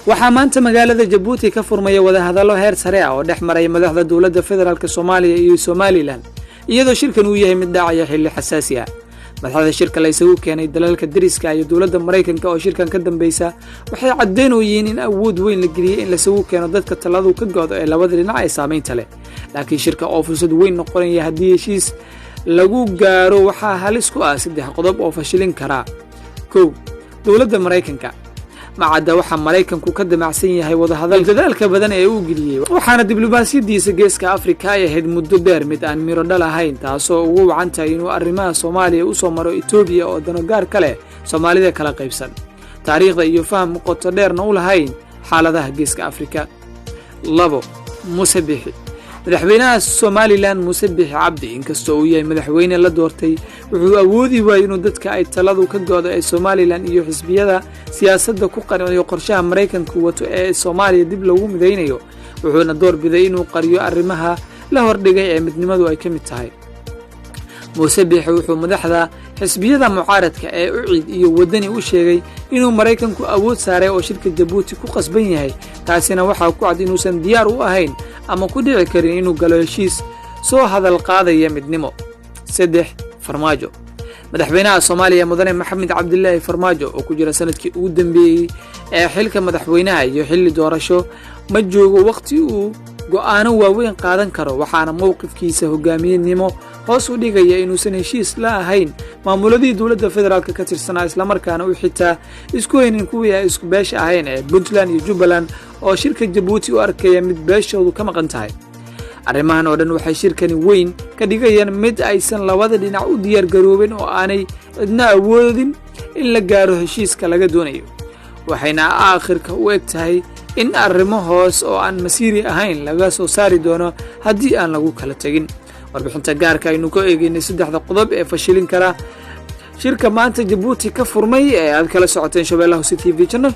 waxaa maanta magaalada Jabuuti ka furmay wada hadallo heer sare ah oo dhex maray madaxda dawladda federaalka Soomaaliya iyo Somaliland iyadoo shirkan uu yahay mid dhacaya xilli xasaasi ah. madaxda shirka la isugu keenay dalalka dariska iyo dawladda Mareykanka oo shirkan ka dambaysa waxay cadeynayeen in awood weyn la geliyay in la isugu keeno dadka taladu ka go'do ee labada dhinac ay saameynta leh. laakiin shirka oo fursad weyn noqonaya haddii heshiis lagu gaaro waxaa halis ku ah 3 qodob oo fashilin kara. 1. dawladda Mareykanka macada waxa Mareykanku ka damacsan yahay wada hadal dadaalka badan ee uu geliyay waxaana diblomaasiyadiisa geeska Afrika ay ahayd muddo dheer mid aan miro dhal ahayn taasoo ugu wacantay inuu arrimaha Soomaaliya u soo maro Itoobiya oo dano gaar kale Soomaalida kala qaybsan taariikhda iyo faham qoto dheerna u lahayn xaaladaha geeska Afrika. 2. Musabixi madaxweynaha Somaliland Musabixi Cabdi inkastoo uu yahay madaxweyne la doortay wuxuu awoodi waayay inuu dadka ay taladu ka go'do ee Somaliland iyo xisbiyada siyaasadda ku qariyo qorshaha Mareykanku wato ee Soomaaliya dib loogu mideynayo wuxuuna doorbiday inuu qariyo arrimaha la hordhigay ee midnimadu ay ka mid tahay. Musabixi wuxuu madaxda xisbiyada mucaaradka ee ucid iyo wadani u sheegay inuu Mareykanku awood saaray oo shirka Jabuuti ku qasban yahay taasina waxa ku cad inuusan diyaar u ahayn ama ku dhici karin inuu galo heshiis soo hadal qaadaya midnimo. 3. Farmaajo madaxweynaha Soomaaliya mudane Maxamed Cabdullaahi Farmaajo oo ku jira sanadkii ugu dambeeyay ee xilka madaxweynaha iyo xilli doorasho ma joogo waqti uu go'aano waaweyn qaadan karo waxaana mowqifkiisa hogaamiyenimo hoos u dhigaya inuusan heshiis la ahayn maamuladii dawladda federaalka ka tirsanaa isla markaana uu xitaa isku haynin kuwii ay isku beesha ahayn ee Puntland iyo Jubbaland oo shirka Jabuuti u arkaya mid beeshoodu ka maqan tahay. arrimahan oo dhan waxay shirkani weyn ka dhigayaan mid aysan labada dhinac u diyaar garoobin oo aanay cidna awoodin in la gaaro heshiiska laga doonayo waxayna aakhirka u eg tahay in arrimo hoos oo aan masiiri ahayn laga soo saari doono haddii aan lagu kala tagin. warbixinta gaarka aynu ka eegaynay 3 qodob ee fashilin kara shirka maanta Jabuuti ka furmay ee aad kala socoteen Shabeellaha TV channel.